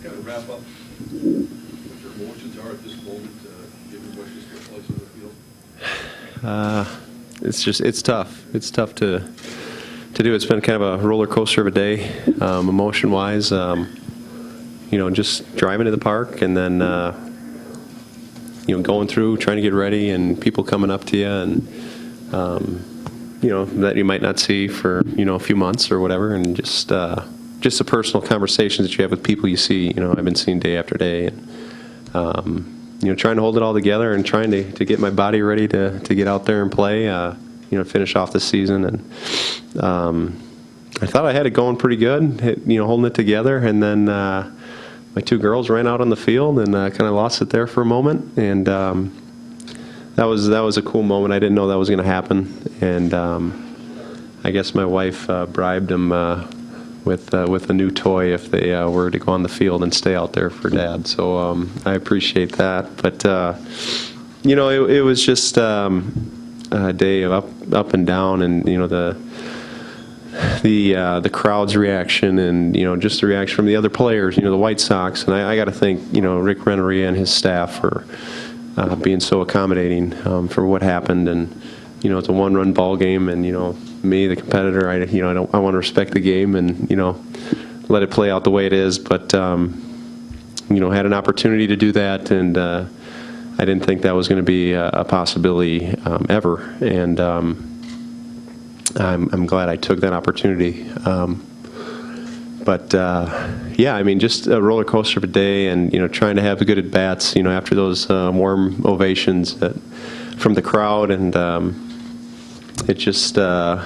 kind of wrap up what your emotions are at this moment, given what just took place on the field? It's tough. It's tough to do. It's been kind of a roller coaster of a day, emotion-wise. Just driving to the park and then going through, trying to get ready, and people coming up to you, and that you might not see for a few months or whatever, and just the personal conversations that you have with people you see. I've been seeing day after day, and trying to hold it all together and trying to get my body ready to get out there and play. Finish off the season, and I thought I had it going pretty good, holding it together, and then my two girls ran out on the field and kind of lost it there for a moment, and that was a cool moment. I didn't know that was going to happen, and I guess my wife bribed them with a new toy if they were to go on the field and stay out there for Dad. So I appreciate that, but it was just a day of up and down, and the crowd's reaction, and just the reaction from the other players, the White Sox, and I got to thank Rick Renneria and his staff for being so accommodating for what happened, and it's a one-run ball game, and me, the competitor, I want to respect the game and let it play out the way it is, but had an opportunity to do that, and I didn't think that was going to be a possibility ever, and I'm glad I took that opportunity. Just a roller coaster of a day, and trying to have the good at bats. After those warm ovations from the crowd, and it just I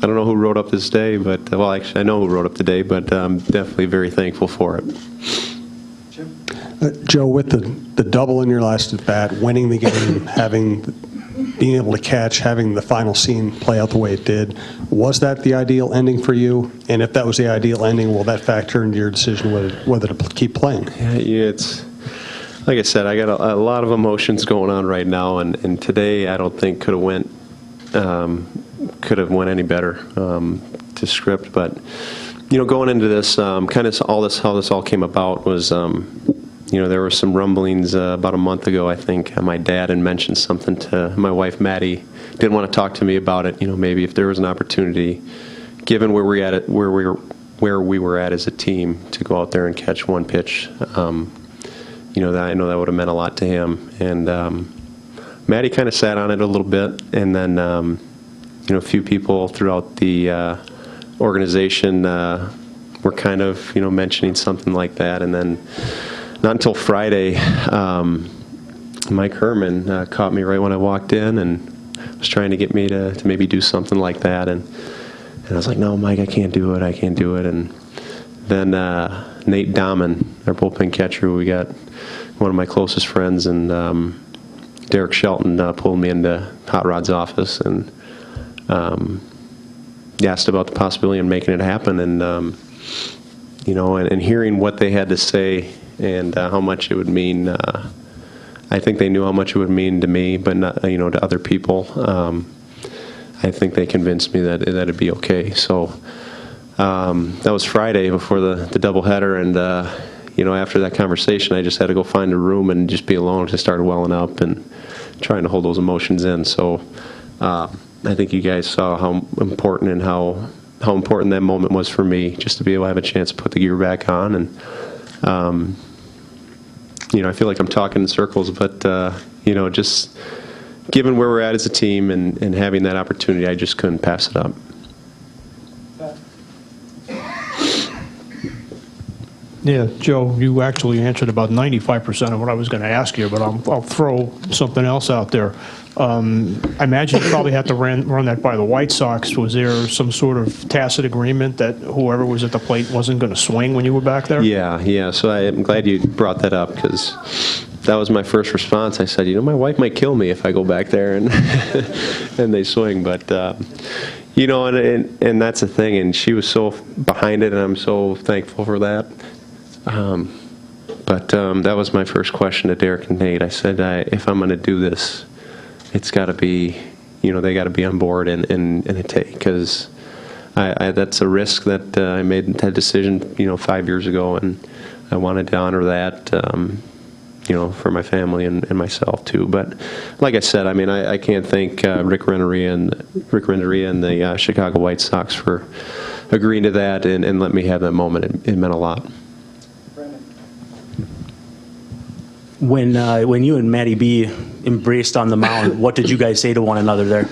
don't know who wrote up this day, but actually I know who wrote up the day, but I'm definitely very thankful for it. Joe, with the double in your last at bat, winning the game, being able to catch, having the final scene play out the way it did, was that the ideal ending for you? And if that was the ideal ending, will that factor into your decision whether to keep playing? Yeah, it's like I said, I got a lot of emotions going on right now, and today I don't think could have went any better to script. But going into this, kind of how this all came about was. There were some rumblings about a month ago, I think. My dad had mentioned something to my wife, Maddie. Didn't want to talk to me about it. Maybe if there was an opportunity, given where we were at as a team, to go out there and catch one pitch. That I know that would have meant a lot to him. And Maddie kind of sat on it a little bit, and then a few people throughout the organization were kind of mentioning something like that, and then. Not until Friday, Mike Herman caught me right when I walked in and was trying to get me to maybe do something like that. And I was like, no, Mike, I can't do it. And then Nate Dahman, our bullpen catcher, we got one of my closest friends, and Derek Shelton pulled me into Hot Rod's office and asked about the possibility of making it happen. And, and hearing what they had to say, and how much it would mean. I think they knew how much it would mean to me, but not, to other people. I think they convinced me that it'd be okay. So that was Friday before the doubleheader, and after that conversation, I just had to go find a room and just be alone. I started welling up and trying to hold those emotions in. So I think you guys saw how important and how important that moment was for me, just to be able to have a chance to put the gear back on. And I feel like I'm talking in circles, but just given where we're at as a team and having that opportunity, I just couldn't pass it up. Yeah, Joe, you actually answered about 95% of what I was going to ask you, but I'll throw something else out there. I imagine you probably had to run that by the White Sox. Was there some sort of tacit agreement that whoever was at the plate wasn't going to swing when you were back there? Yeah. So I'm glad you brought that up, because that was my first response. I said, my wife might kill me if I go back there and and they swing. But and that's the thing. And she was so behind it, and I'm so thankful for that. But that was my first question to Derek and Nate. I said, if I'm going to do this, it's got to be, they got to be on board and a take, because that's a risk that I made that decision, 5 years ago, and I wanted to honor that, for my family and myself too. But like I said, I mean, I can't thank Rick Renneria and the Chicago White Sox for agreeing to that and let me have that moment. It meant a lot. When you and Matty B embraced on the mound, what did you guys say to one another there?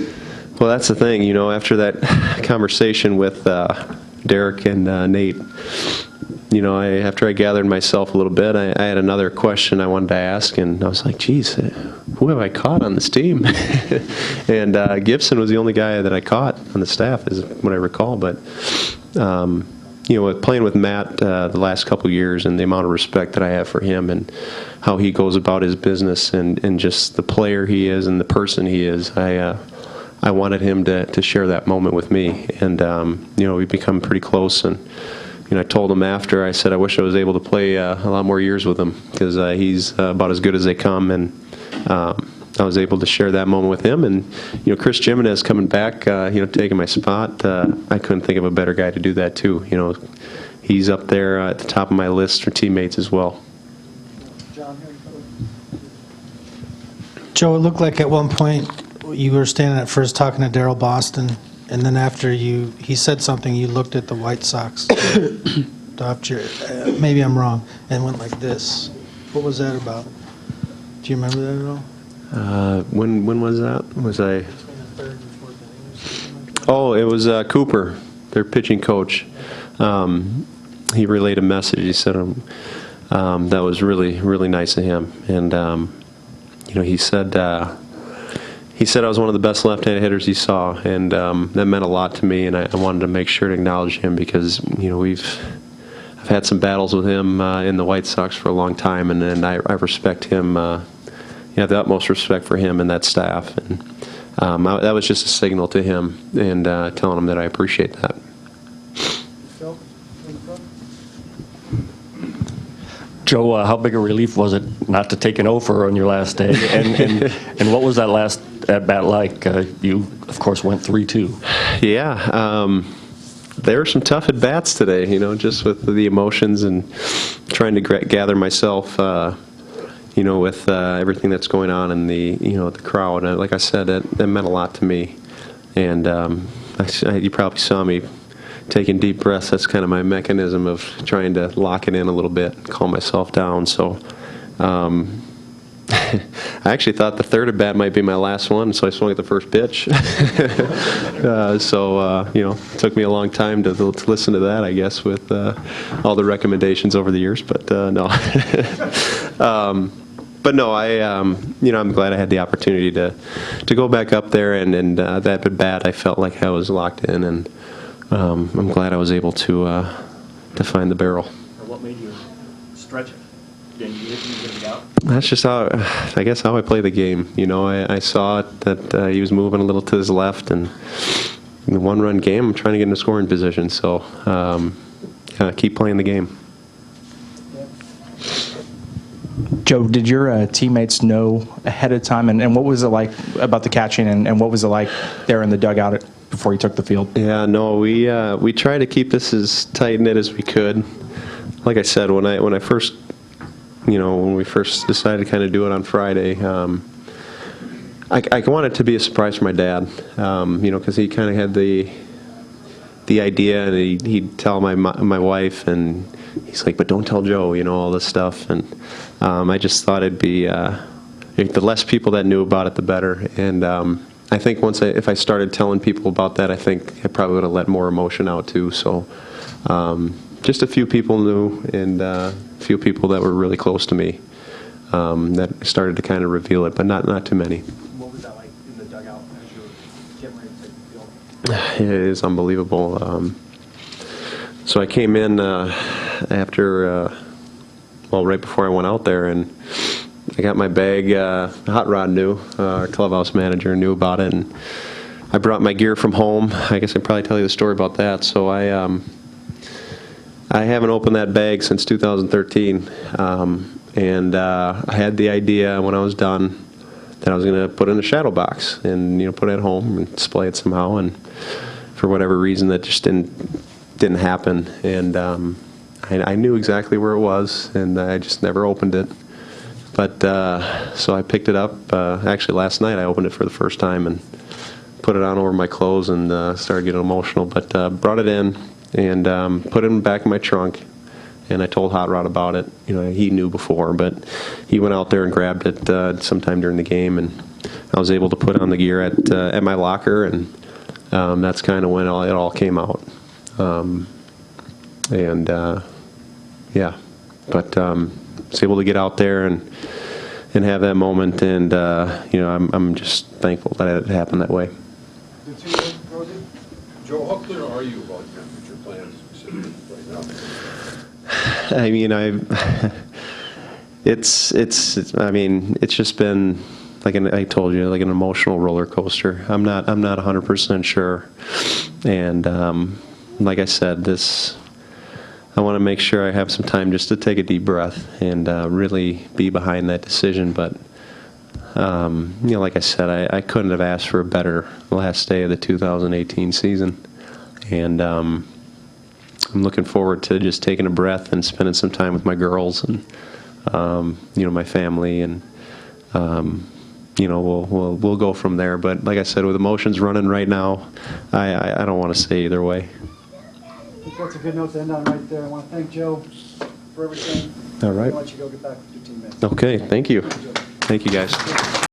Well, that's the thing, after that conversation with Derek and Nate, after I gathered myself a little bit, I had another question I wanted to ask, and I was like, geez, who have I caught on this team? And Gibson was the only guy that I caught on the staff, is what I recall. But, playing with Matt the last couple years and the amount of respect that I have for him and how he goes about his business and just the player he is and the person he is, I wanted him to share that moment with me. And, we've become pretty close. And, I told him after, I said, I wish I was able to play a lot more years with him because he's about as good as they come. And I was able to share that moment with him. And, Chris Jimenez coming back, taking my spot, I couldn't think of a better guy to do that too. He's up there at the top of my list for teammates as well. Joe, it looked like at one point you were standing at first talking to Darryl Boston, and then after he said something, you looked at the White Sox, maybe I'm wrong, and went like this. What was that about? Do you remember that at all? When was that? Was I? Oh, it was Cooper, their pitching coach. He relayed a message. He said that was really, really nice of him, and he said I was one of the best left-handed hitters he saw, and that meant a lot to me. And I wanted to make sure to acknowledge him because I've had some battles with him in the White Sox for a long time, and I respect him. I have the utmost respect for him and that staff, and that was just a signal to him and telling him that I appreciate that. Joe, how big a relief was it not to take an offer on your last day? And what was that last at-bat like? You, of course, went 3-2. Yeah, there were some tough at-bats today, just with the emotions and trying to gather myself, with everything that's going on in the crowd. Like I said, that meant a lot to me. And you probably saw me taking deep breaths. That's kind of my mechanism of trying to lock it in a little bit, calm myself down. So I actually thought the third at bat might be my last one, so I swung at the first pitch. It took me a long time to listen to that, I guess, with all the recommendations over the years. But no. But no, I'm glad I had the opportunity to go back up there, and that at bat, I felt like I was locked in, and I'm glad I was able to find the barrel. What made you stretch it? Did you get it out? That's just how I play the game. I saw it that he was moving a little to his left, and in the one-run game, I'm trying to get in a scoring position. So keep playing the game. Joe, did your teammates know ahead of time, and what was it like about the catching, and what was it like there in the dugout before you took the field? Yeah, no, we tried to keep this as tight-knit as we could. Like I said, when we first decided to kind of do it on Friday, I wanted it to be a surprise for my dad, because he kind of had the idea, and he'd tell my wife, and he's like, but don't tell Joe, all this stuff. And I just thought it'd be, the less people that knew about it, the better. And I think if I started telling people about that, I think I probably would have let more emotion out too. So just a few people knew, and a few people that were really close to me that started to kind of reveal it, but not too many. What was that like in the dugout as you were getting ready to take the field? It is unbelievable. So I came in after, right before I went out there, and I got my bag. Hot Rod knew, our clubhouse manager knew about it, and I brought my gear from home. I guess I'd probably tell you the story about that. So I haven't opened that bag since 2013, and I had the idea when I was done that I was going to put it in a shadow box and put it at home and display it somehow. And for whatever reason, that just didn't happen. And I knew exactly where it was, and I just never opened it. But so I picked it up. Actually, last night I opened it for the first time and put it on over my clothes and started getting emotional. But brought it in and put it in the back of my trunk. And I told Hot Rod about it. You know, he knew before, but he went out there and grabbed it sometime during the game, and I was able to put on the gear at my locker, and that's kind of when it all came out. Yeah, but was able to get out there and have that moment, and you know, I'm just thankful that it happened that way. Joe, how clear are you about your future plans specifically right now? I mean, I mean, it's just been like I told you, like an emotional roller coaster. I'm not 100% sure, and like I said, I want to make sure I have some time just to take a deep breath and really be behind that decision. But you know, like I said, I couldn't have asked for a better last day of the 2018 season, and I'm looking forward to just taking a breath and spending some time with my girls and you know, my family, and you know, we'll go from there. But like I said, with emotions running right now, I don't want to say either way. I think that's a good note to end on right there. I want to thank Joe for everything. All right. I'll let you go get back with your teammates. Okay, thank you. Thank you, guys.